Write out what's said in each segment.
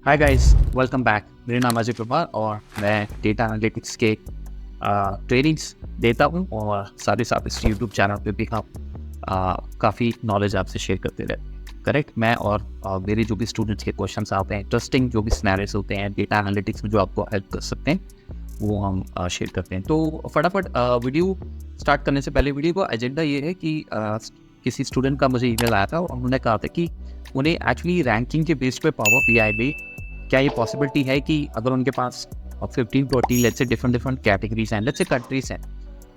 Hi guys, welcome back. मेरा नाम अजय कुमार और मैं डेटा एनालिटिक्स के ट्रेनिंग्स देता हूँ और साथ ही साथ इस यूट्यूब चैनल पे भी हम काफ़ी नॉलेज आपसे शेयर करते रहते हैं। करेक्ट, मैं और मेरे जो भी स्टूडेंट्स के क्वेश्चंस आते हैं, इंटरेस्टिंग जो भी सिनेरियोज होते हैं डेटा एनालिटिक्स में जो आपको हेल्प कर सकते हैं, वो हम शेयर करते हैं। तो फटाफट वीडियो स्टार्ट करने से पहले वीडियो का एजेंडा ये है कि किसी स्टूडेंट का मुझे ईमेल आया था और उन्होंने कहा था कि उन्हें एक्चुअली रैंकिंग के बेस पे पावर बीआई में क्या ये पॉसिबिलिटी है कि अगर उनके पास 15-20 लेट्स से डिफरेंट कैटेगरीज हैं, लेट्स से कंट्रीज हैं,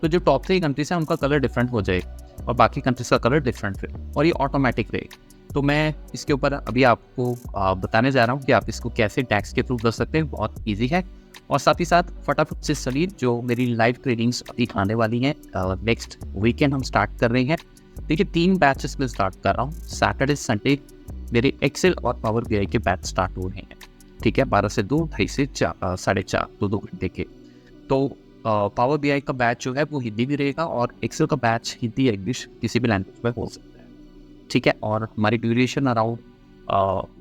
तो जो टॉप 3 कंट्रीज हैं उनका कलर डिफरेंट हो जाए और बाकी कंट्रीज का कलर डिफरेंट रहे और ये ऑटोमेटिक रहे। तो मैं इसके ऊपर अभी आपको बताने जा रहा हूँ कि आप इसको कैसे टैक्स के थ्रू कर सकते हैं। बहुत ईजी है और साथ ही साथ फटाफट से सलीम जो मेरी लाइव ट्रेनिंग्स अभी आने वाली हैं, नेक्स्ट वीकेंड हम स्टार्ट कर रहे हैं। देखिए 3 बैचेस में स्टार्ट कर रहा हूँ। सैटरडे संडे मेरे एक्सेल और पावर बीआई के बैच स्टार्ट हो रहे हैं, ठीक है, 12 से 2, 2:30 से 4:30, 2 घंटे के। तो पावर बीआई का बैच जो है वो हिंदी भी रहेगा और एक्सेल का बैच हिंदी या इंग्लिश किसी भी लैंग्वेज में हो सकता है, ठीक है। और हमारी ड्यूरेशन अराउंड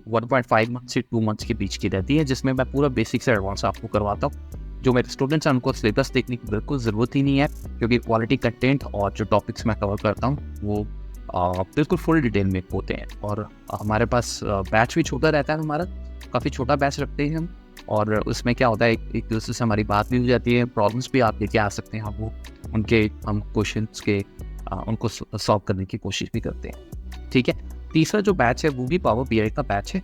1.5 मंथ से 2 मंथ्स के बीच की रहती है, जिसमें मैं पूरा बेसिक से एडवांस आपको करवाता हूँ। जो मेरे स्टूडेंट्स हैं उनको सिलेबस देखने की बिल्कुल ज़रूरत ही नहीं है, क्योंकि क्वालिटी कंटेंट और जो टॉपिक्स मैं कवर करता हूँ वो बिल्कुल फुल डिटेल में होते हैं। और हमारे पास बैच भी छोटा रहता है, हमारा काफ़ी छोटा बैच रखते हैं हम। और उसमें क्या होता है, एक दूसरे से हमारी बात भी हो जाती है, प्रॉब्लम्स भी आप लेके आ सकते हैं, हम क्वेश्चंस के उनको सॉल्व करने की कोशिश भी करते हैं, ठीक है। तीसरा जो बैच है वो भी पावर बीआई का बैच है।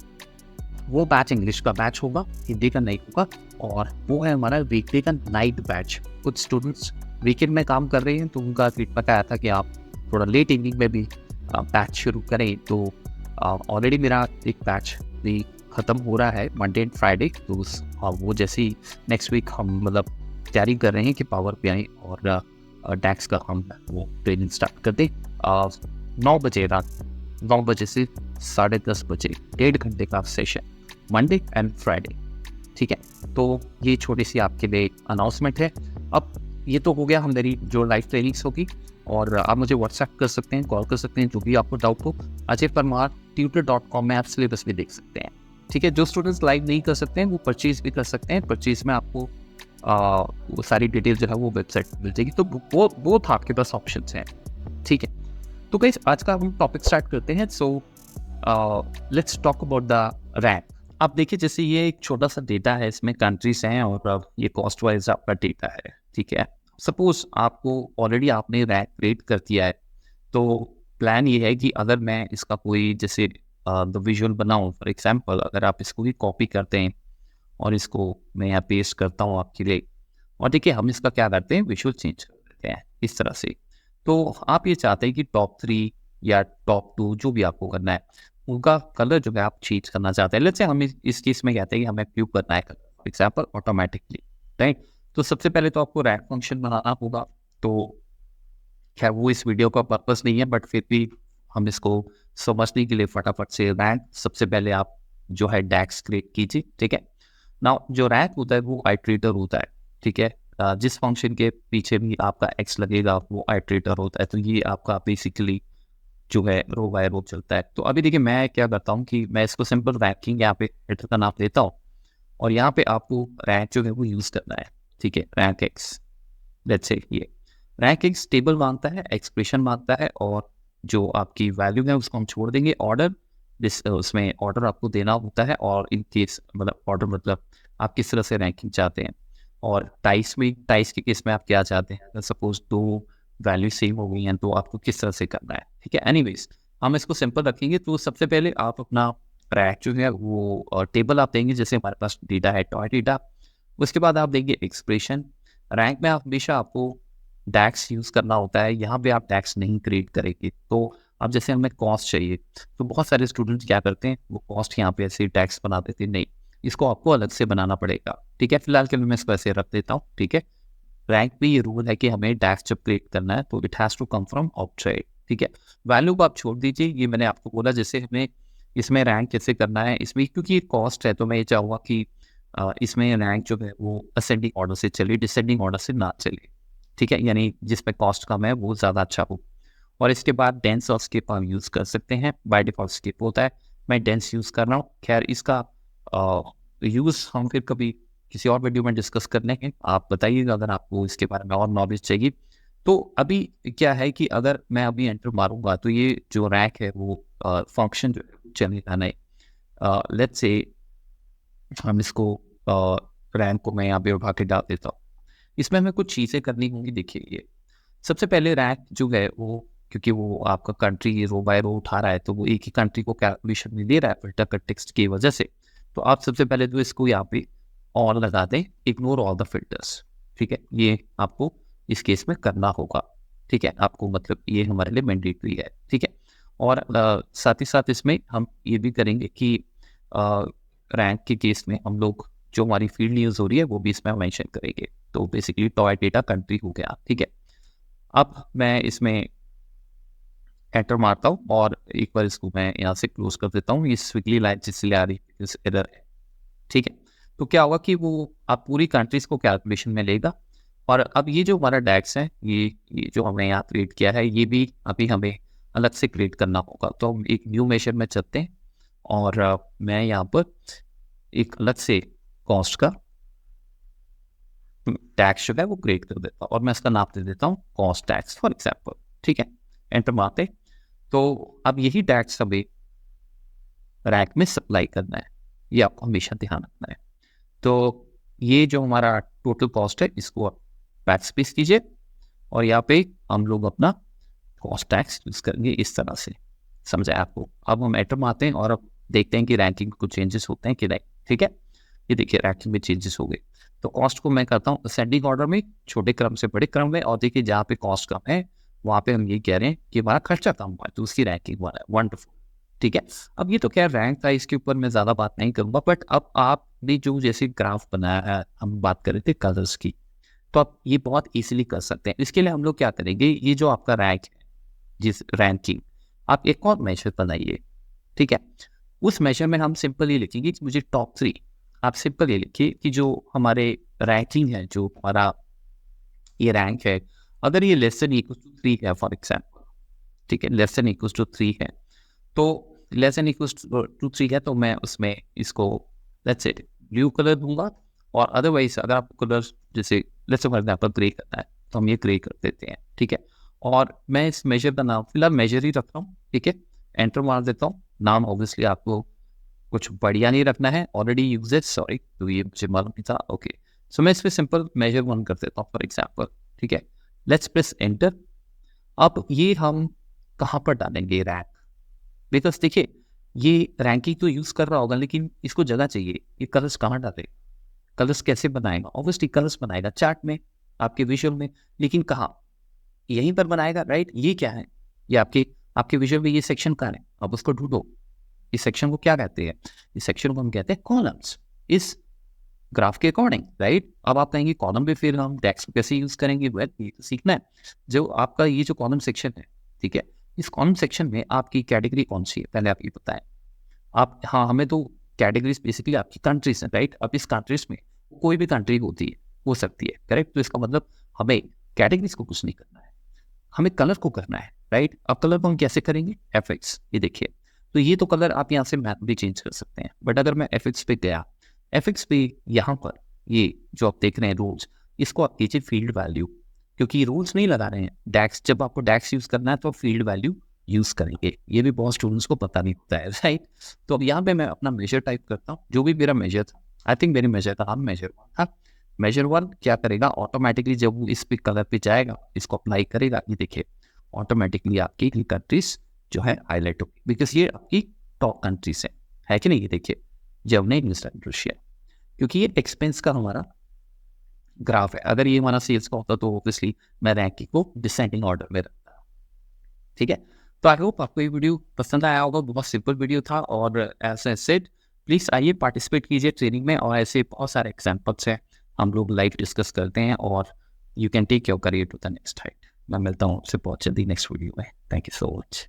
वो बैच इंग्लिश का बैच होगा, हिंदी का नहीं होगा, और वो है हमारा वीकडे का नाइट बैच। कुछ स्टूडेंट्स वीकेंड में काम कर रहे हैं तो उनका फीडबैक आया था कि आप थोड़ा लेट इवनिंग में भी बैच शुरू करें। तो ऑलरेडी मेरा एक बैच भी ख़त्म हो रहा है मंडे एंड फ्राइडे। तो वो जैसे ही नेक्स्ट वीक हम मतलब तैयारी कर रहे हैं कि पावर बीआई और टैक्स का हम वो ट्रेनिंग स्टार्ट कर दें। 9 बजे रात 9 बजे से 10:30 बजे 1.5 घंटे का सेशन, मंडे एंड फ्राइडे, ठीक है। तो ये छोटी सी आपके लिए अनाउंसमेंट है। अब ये तो हो गया हमारी जो लाइव ट्रेनिंग्स होगी, और आप मुझे व्हाट्सएप कर सकते हैं, कॉल कर सकते हैं, जो भी आपको डाउट हो। ajayparmar.tutor.com में आप सिलेबस भी देख सकते हैं, ठीक है। जो स्टूडेंट्स लाइव नहीं कर सकते हैं वो परचेज भी कर सकते हैं। परचेज में आपको वो सारी डिटेल जो है वो वेबसाइट मिल जाएगी। तो वो आपके पास ऑप्शंस हैं, ठीक है। तो गाइस आज का हम टॉपिक स्टार्ट करते हैं। So let's talk about the rank. आप देखिए जैसे ये एक छोटा सा डेटा है, इसमें कंट्रीज हैं और ये कॉस्ट वाइज आपका डेटा है, ठीक है। सपोज आपको ऑलरेडी आपने रैंक क्रिएट कर दिया है, तो प्लान ये है कि अगर मैं इसका कोई जैसे द विजुअल बनाऊं, फॉर एग्जांपल अगर आप इसको भी कॉपी करते हैं और इसको मैं यहाँ पेस्ट करता हूँ आपके लिए, और देखिए हम इसका क्या करते हैं, विजुअल चेंज कर देते हैं इस तरह से। तो आप ये चाहते हैं कि टॉप 3 या टॉप 2 जो भी आपको करना है उनका कलर जो है आप चेंज करना चाहते हैं। लेट्स से हम इस केस में कहते हैं कि हमें ब्लू करना है colour, for example automatically, right. तो सबसे पहले तो आपको रैंक फंक्शन बनाना होगा। तो खैर वो इस वीडियो का पर्पस नहीं है, बट फिर भी हम इसको समझने के लिए फटाफट से रैंक सबसे पहले आप जो है डैक्स क्रिएट कीजिए, ठीक है। नाउ जो रैंक होता है वो आइट्रेटर होता है, ठीक है। जिस फंक्शन के पीछे भी आपका एक्स लगेगा वो आइट्रेटर होता है। तो ये आपका बेसिकली जो है रो बाय रो चलता है। तो अभी देखिए मैं क्या करता हूँ कि मैं इसको सिंपल रैंकिंग यहाँ पे हेडर का नाम देता हूँ, और यहाँ पे आपको रैंक जो है वो यूज़ करना है, ठीक है। रैंक एक्स, लेट्स से ये रैंक एक्स टेबल मांगता है, एक्सप्रेशन मांगता है, और जो आपकी वैल्यू है उसको हम छोड़ देंगे। ऑर्डर उसमें ऑर्डर आपको देना होता है, और इन केस मतलब ऑर्डर मतलब आप किस तरह से रैंकिंग चाहते हैं। और टाइस के केस में आप क्या चाहते हैं, अगर सपोज 2 वैल्यू सेम हो गई हैं तो आपको किस तरह से करना है, ठीक है। एनीवेज हम इसको सिंपल रखेंगे। तो सबसे पहले आप अपना रैंक जो है वो टेबल आप देंगे, जैसे हमारे पास डेटा है टॉय डेटा। उसके बाद आप देंगे एक्सप्रेशन। रैंक में आप हमेशा आपको डैक्स यूज़ करना होता है, यहाँ पे आप डैक्स नहीं क्रिएट करेंगे। तो अब जैसे हमें कॉस्ट चाहिए, तो बहुत सारे स्टूडेंट्स क्या करते हैं, वो कॉस्ट यहाँ पे ऐसे डैक्स बना देते हैं। नहीं, इसको आपको अलग से बनाना पड़ेगा, ठीक है। फिलहाल के लिए मैं इसको ऐसे रख देता हूँ, ठीक है। रैंक पे ये रूल है कि हमें डैक्स जब क्रिएट करना है तो it has to come from outside, ठीक है। वैल्यू को आप छोड़ दीजिए, ये मैंने आपको बोला जैसे हमें इसमें रैंक कैसे करना है। इसमें क्योंकि ये कॉस्ट है तो मैं ये चाहूँगा कि इसमें रैंक जो है वो असेंडिंग ऑर्डर से चले, डिसेंडिंग ऑर्डर से ना चले, ठीक है। यानी जिस पे कॉस्ट कम है वो ज़्यादा अच्छा हो। और इसके बाद डेंस और स्किप हम यूज़ कर सकते हैं। बाय डिफॉल्ट स्किप होता है, मैं डेंस यूज़ कर रहा हूँ। खैर इसका यूज़ हम फिर कभी किसी और वीडियो में डिस्कस कर लेंगे। आप बताइएगा अगर आपको इसके बारे में और नॉलेज चाहिए। तो अभी क्या है कि अगर मैं अभी एंटर मारूँगा तो ये जो रैक है वो फंक्शन जो है चलेगा नहीं। लेट्स से हम इसको रैंक को मैं यहाँ पे उठा के डाल देता हूँ। इसमें हमें कुछ चीज़ें करनी होंगी। देखिए ये सबसे पहले रैंक जो है वो, क्योंकि वो आपका कंट्री रो बाय रो उठा रहा है तो वो एक ही कंट्री को कैलकुलेशन में दे रहा है फिल्टर कंटेक्स्ट की वजह से। तो आप सबसे पहले तो इसको यहाँ पे ऑन लगा दें, इग्नोर ऑल द फिल्टर्स। ठीक है, ये आपको इस केस में करना होगा। ठीक है, आपको मतलब ये हमारे लिए मैंडेटरी है। ठीक है, और साथ ही साथ इसमें हम ये भी करेंगे कि रैंक के केस में हम लोग जो हमारी फील्ड यूज हो रही है वो भी इसमें मेंशन करेंगे। तो बेसिकली टॉय डेटा कंट्री हो गया। ठीक है, अब मैं इसमें एंटर मारता हूँ और एक बार इसको मैं यहाँ से क्लोज कर देता हूँ। ये स्विगली लाइन जिसलिए आ रही है एरर है। ठीक है, तो क्या होगा कि वो आप पूरी कंट्रीज को कैलकुलेशन में लेगा। और अब ये जो हमारा डैक्स है, ये जो हमने यहाँ क्रिएट किया है, ये भी अभी हमें अलग से क्रिएट करना होगा। तो हम एक न्यू मेजर में चलते हैं और मैं यहाँ पर एक अलग से कॉस्ट का टैक्स जो है वो क्रिएट कर देता हूँ और मैं इसका नाम दे देता हूँ कॉस्ट टैक्स फॉर एग्जाम्पल। ठीक है, एंटर मारते। तो अब यही टैक्स हमें रैक में सप्लाई करना है, ये आपको हमेशा ध्यान रखना है। तो ये जो हमारा टोटल कॉस्ट है इसको आप बैक स्पेस कीजिए और यहाँ पे हम लोग अपना कॉस्ट टैक्स यूज करेंगे इस तरह से। समझा आपको? अब हम एंटर मारते हैं और अब देखते हैं कि रैंकिंग में कुछ चेंजेस होते हैं कि नहीं। ठीक है, ये देखिए रैंकिंग में चेंजेस हो गए। तो कॉस्ट को मैं करता हूँ असेंडिंग ऑर्डर में, छोटे क्रम से बड़े क्रम में। और देखिए जहाँ पे कॉस्ट कम है वहाँ पे हम ये कह रहे हैं कि हमारा खर्चा कम हुआ है, तो उसकी रैंकिंग हुआ है। वंडरफुल। ठीक है, अब ये तो क्या रैंक था, इसके ऊपर मैं ज़्यादा बात नहीं करूँगा। बट अब आपने जो जैसे ग्राफ बनाया है, हम बात कर रहे थे कलर्स की, तो आप ये बहुत ईजिली कर सकते हैं। इसके लिए हम लोग क्या करेंगे, ये जो आपका रैंक है, जिस रैंकिंग, आप एक और मेजर बनाइए। ठीक है, उस मेजर में हम सिंपल ये लिखेंगे कि मुझे टॉप 3। आप सिंपल ये लिखिए कि जो हमारे रैंकिंग है, जो हमारा ये रैंक है, अगर ये लेस देन इक्वल टू 3 है फॉर एग्जाम्पल। ठीक है, लेस देन इक्वल टू 3 है, तो लेस देन इक्वल टू 3 है तो मैं उसमें इसको लेट्स से ब्लू कलर दूंगा। और अदरवाइज अगर आपको कलर जैसे let's say for example grey करना है तो हम ये ग्रे कर देते हैं। ठीक है, और मैं इस मेजर का नाम फिलहाल मेजर ही रख रहा हूँ। ठीक है, एंटर मार देता हूँ। नाम ऑब्वियसली आपको कुछ बढ़िया नहीं रखना है, ऑलरेडी यूजेज, सॉरी, तो ये मुझे मालूम नहीं था। ओके, सो मैं इस पर सिंपल मेजर 1 कर देता हूँ फॉर एग्जाम्पल। ठीक है, लेट्स प्रेस एंटर। अब ये हम कहाँ पर डालेंगे रैंक, बिकॉज देखिए ये रैंकिंग तो यूज कर रहा होगा लेकिन इसको जगह चाहिए। ये कलर्स कहाँ डाले, कलर्स कैसे बनाएगा? ऑब्वियसली कलर्स बनाएगा चार्ट में, आपके विजुअल में, लेकिन कहाँ? यहीं पर बनाएगा, राइट? ये क्या है, ये आपके आपके विजुअल में ये सेक्शन कहाँ है? अब उसको ढूंढो। इस सेक्शन को क्या कहते हैं? इस सेक्शन को हम कहते हैं कॉलम्स, इस ग्राफ के अकॉर्डिंग, राइट? अब आप कहेंगे कॉलम पे फिर हम टेक्स्ट को कैसे यूज करेंगे? वेल, ये तो सीखना है। जो आपका ये जो कॉलम सेक्शन है, ठीक है, इस कॉलम सेक्शन में आपकी कैटेगरी कौन सी है पहले आप ये बताएं। आप, हाँ, हमें तो कैटेगरीज बेसिकली आपकी कंट्रीज हैं, राइट? अब इस कंट्रीज में कोई भी कंट्री होती है, हो सकती है, करेक्ट? तो इसका मतलब हमें कैटेगरीज को कुछ नहीं करना है, हमें कलर को करना है, राइट? अब कलर को हम कैसे करेंगे? एफएक्स, ये देखिए। तो ये तो कलर आप यहाँ से मैप भी चेंज कर सकते हैं। बट अगर मैं एफएक्स पे गया, एफएक्स पे यहाँ पर ये जो आप देख रहे हैं रूल्स, इसको आप कीजिए फील्ड वैल्यू, क्योंकि रूल्स नहीं लगा रहे हैं डैक्स। जब आपको डैक्स यूज करना है तो फील्ड वैल्यू यूज करेंगे। ये भी बहुत स्टूडेंट्स को पता नहीं होता है, राइट? तो अब यहाँ पे मैं अपना मेजर टाइप करता हूँ, जो भी मेरा मेजर था। आई थिंक मेरी मेजर था, हाँ, मेजर 1 था। मेजर 1 क्या करेगा, ऑटोमेटिकली जब वो इस पे कलर पे जाएगा, इसको अप्लाई करेगा, ये देखिए ऑटोमेटिकली आपकी कंट्रीज जो है हाईलाइट होगी, बिकॉज ये आपकी टॉप कंट्रीज है कि नहीं? ये देखिए जर्मनी, न्यूजीलैंड, रशिया, क्योंकि ये एक्सपेंस का हमारा ग्राफ है। अगर ये हमारा सेल्स का होता तो ऑब्वियसली मैं रैंकिंग को डिसेंडिंग ऑर्डर में रखता। ठीक है, तो आई होप आपको ये वीडियो पसंद आया होगा। बहुत सिंपल वीडियो था और एज आई सेड, प्लीज़ आइए पार्टिसिपेट कीजिए ट्रेनिंग में, और ऐसे बहुत सारे एग्जाम्पल्स हैं, हम लोग लाइव डिस्कस करते हैं और you can take your career to the next height. मैं मिलता हूँ आपसे बहुत जल्दी नेक्स्ट वीडियो में। Thank you so much.